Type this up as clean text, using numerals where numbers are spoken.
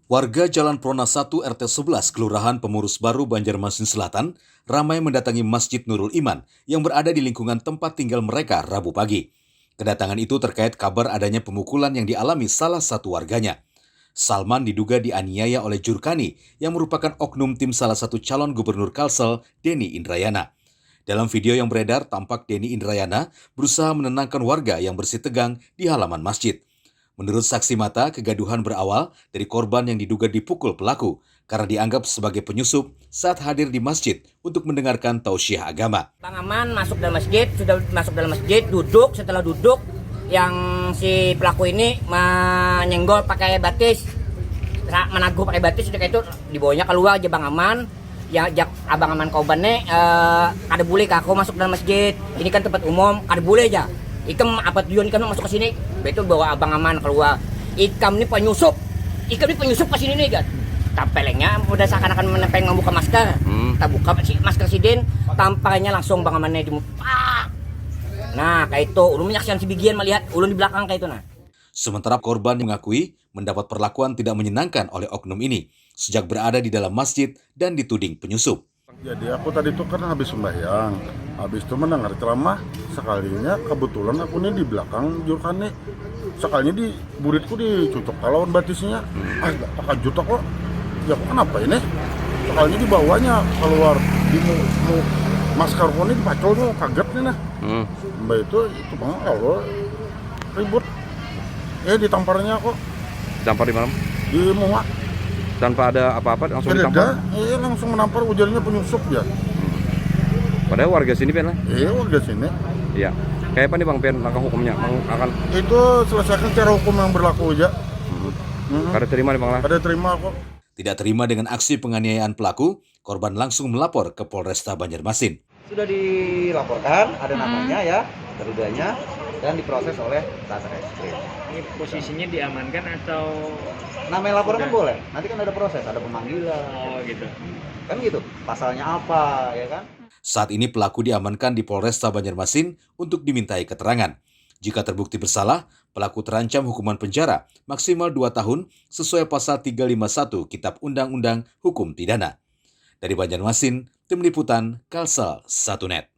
Warga Jalan Prona 1 RT 11 Kelurahan Pemurus Baru Banjarmasin Selatan ramai mendatangi Masjid Nurul Iman yang berada di lingkungan tempat tinggal mereka Rabu pagi. Kedatangan itu terkait kabar adanya pemukulan yang dialami salah satu warganya. Salman diduga dianiaya oleh Jurkani yang merupakan oknum tim salah satu calon gubernur Kalsel, Denny Indrayana. Dalam video yang beredar, tampak Denny Indrayana berusaha menenangkan warga yang bersitegang di halaman masjid. Menurut saksi mata, kegaduhan berawal dari korban yang diduga dipukul pelaku karena dianggap sebagai penyusup saat hadir di masjid untuk mendengarkan tausiah agama. Bang Aman masuk dalam masjid, sudah masuk dalam masjid, duduk, setelah duduk, yang si pelaku ini menyenggol pakai batis, menaguh pakai batis, sudah kayak itu dibawanya keluar aja Bang Aman. Ya, Abang Aman korbannya ada boleh aku masuk dalam masjid, ini kan tempat umum, ada boleh aja. Ikam apa tujuan ikam masuk ke sini? Betul bawa Abang Aman keluar. Ikam ini penyusup ke sini nih kan. Tampelnya udah seakan-akan menempel membuka masker. Tak buka masker sidin, tampaknya langsung Bang Amannya dimupak. Nah, kayak itu ulun menyaksikan si Bigian melihat ulun di belakang kayak itu nah. Sementara korban mengakui mendapat perlakuan tidak menyenangkan oleh oknum ini sejak berada di dalam masjid dan dituding penyusup. Jadi aku tadi tuh kan habis sembahyang, habis itu mendengar ceramah, sekalinya kebetulan aku nih di belakang Jurkani, sekalinya di buritku dicucuk lawan batisnya, takajut kok, ya aku kenapa ini? Sekalinya dibawanya keluar, di maskarku ini dipacol tuh, kaget nih nah. Mbak itu banget kalau ribut, ditamparnya kok. Tampar di malam? Di muka. Tanpa ada apa-apa langsung ditampar? Iya langsung menampar, ujarnya penyusup ya. Padahal warga sini Pen lah? Iya warga sini. Iya. Kayak apa nih Bang Pen langkah hukumnya? Akan itu selesaikan cara hukum yang berlaku aja. Kada terima nih Bang lah? Kada terima kok. Tidak terima dengan aksi penganiayaan pelaku, korban langsung melapor ke Polresta Banjarmasin. Sudah dilaporkan, ada namanya ya, terudahnya, dan diproses oleh Satreskrim. Ini posisinya diamankan atau Namanya laporan kan boleh, nanti kan ada proses, ada pemanggilan. gitu? Kan gitu, pasalnya apa, ya kan? Saat ini pelaku diamankan di Polresta Banjarmasin untuk dimintai keterangan. Jika terbukti bersalah, pelaku terancam hukuman penjara maksimal 2 tahun sesuai pasal 351 Kitab Undang-Undang Hukum Pidana. Dari Banjarmasin, Tim Liputan Kalsel 1net.